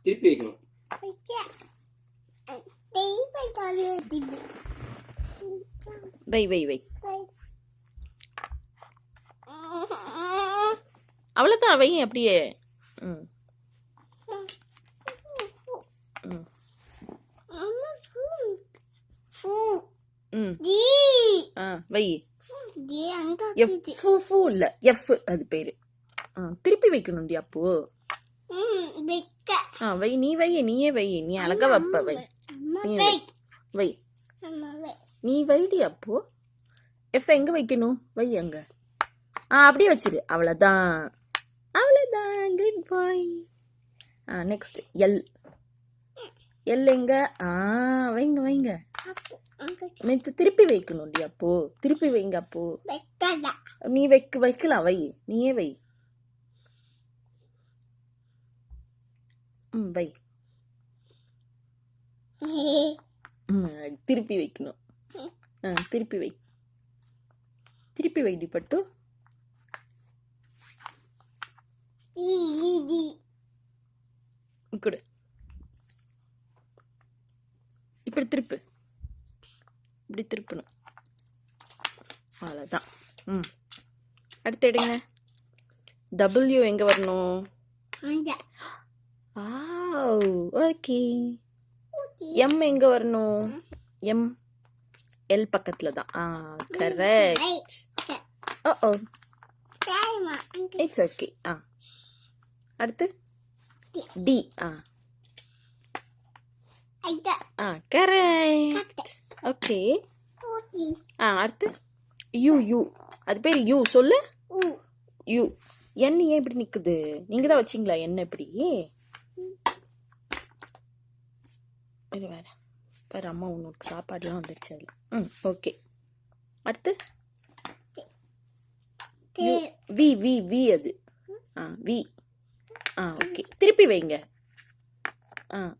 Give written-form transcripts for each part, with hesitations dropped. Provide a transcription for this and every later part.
திருப்பி வைக்கணும். வை வை வை. அவ்வளோதான், வை அப்படியே. ம் வை. இல்ல எஃப் அது பேரு. திருப்பி வைக்கணும்டி அப்போ. வை, நீ வை, நீயே வை, நீ அழகா வைப்ப. வை, நீ வை, நீ வைடி அப்போ. எஃப் எங்க வைக்கணும்? வை அங்க. அப்படியே வச்சிரு. அவ்வளவுதான், அவ்வளவுதான். Good bye. Next L. L எங்க? வைங்க வைங்க. திருப்பி வைக்கணும்டி அப்போ. திருப்பி வைங்க அப்போ. நீ வைக்கலாம். வை, நீயே வை. வை. திருப்பி வைக்கணும். திருப்பி வை. திருப்பி வைடி பட்டு. கொடு. இப்படி திருப்பு. இப்படி திருப்பணும். அவ்வளோதான். அடுத்து எடுங்க. டபிள்யூ எங்க வரணும்? ஓகே. எம் எங்க வரணும்? எம் எல் பக்கத்துல தான். கரெக்ட். O it's okay. அடுத்து டி. கரெக்ட். ஓகே. அடுத்து யூ. யூ அது பேர் யூ. சொல்லு. யூ. என் ஏன் இப்படி நிக்குது? நீங்க தான் வச்சிங்களா என்ன இப்படி? வேற பாரு, அம்மா உனக்கு சாப்பாடுலாம் வந்துடுச்சு அதில். ஓகே. அடுத்து வி. வி வி அது. வி. ஓகே. திருப்பி வைங்க.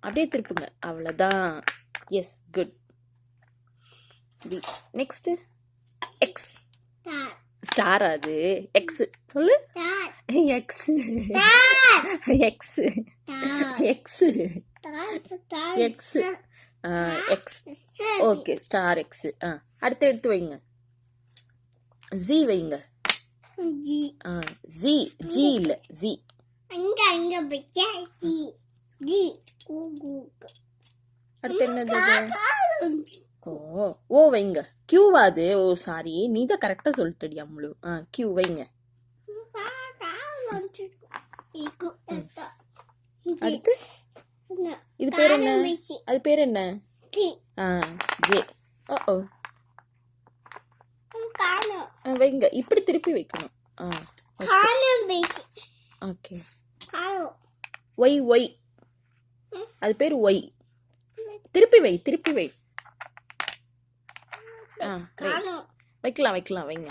அப்படியே திருப்புங்க. அவ்வளோதான். Yes, good. V. Next X. Star அது. எக்ஸ் சொல்லு. X X X X X. Okay. Star X. அடுத்து எடுத்து வைங்க. ஜி வைங்க. ஜி. ஜி இல்ல ஜி. அடுத்து என்னது? ஓ வைங்க. கியூவா அது? ஓ சாரி, நீ தான் கரெக்டா சொல்லிட்டடி அம்முழு. கியூ வைங்க. அடுத்து இது பேர் என்ன? அது பேர் என்ன? ஜே. ஓ வைங்க. இப்படி திருப்பி வைக்கணும். ஓகே. ஒய். ஒய் அது பேர் ஒய். திருப்பி வை. திருப்பி வை. வைக்கலாம் வைக்கலாம் வைங்க.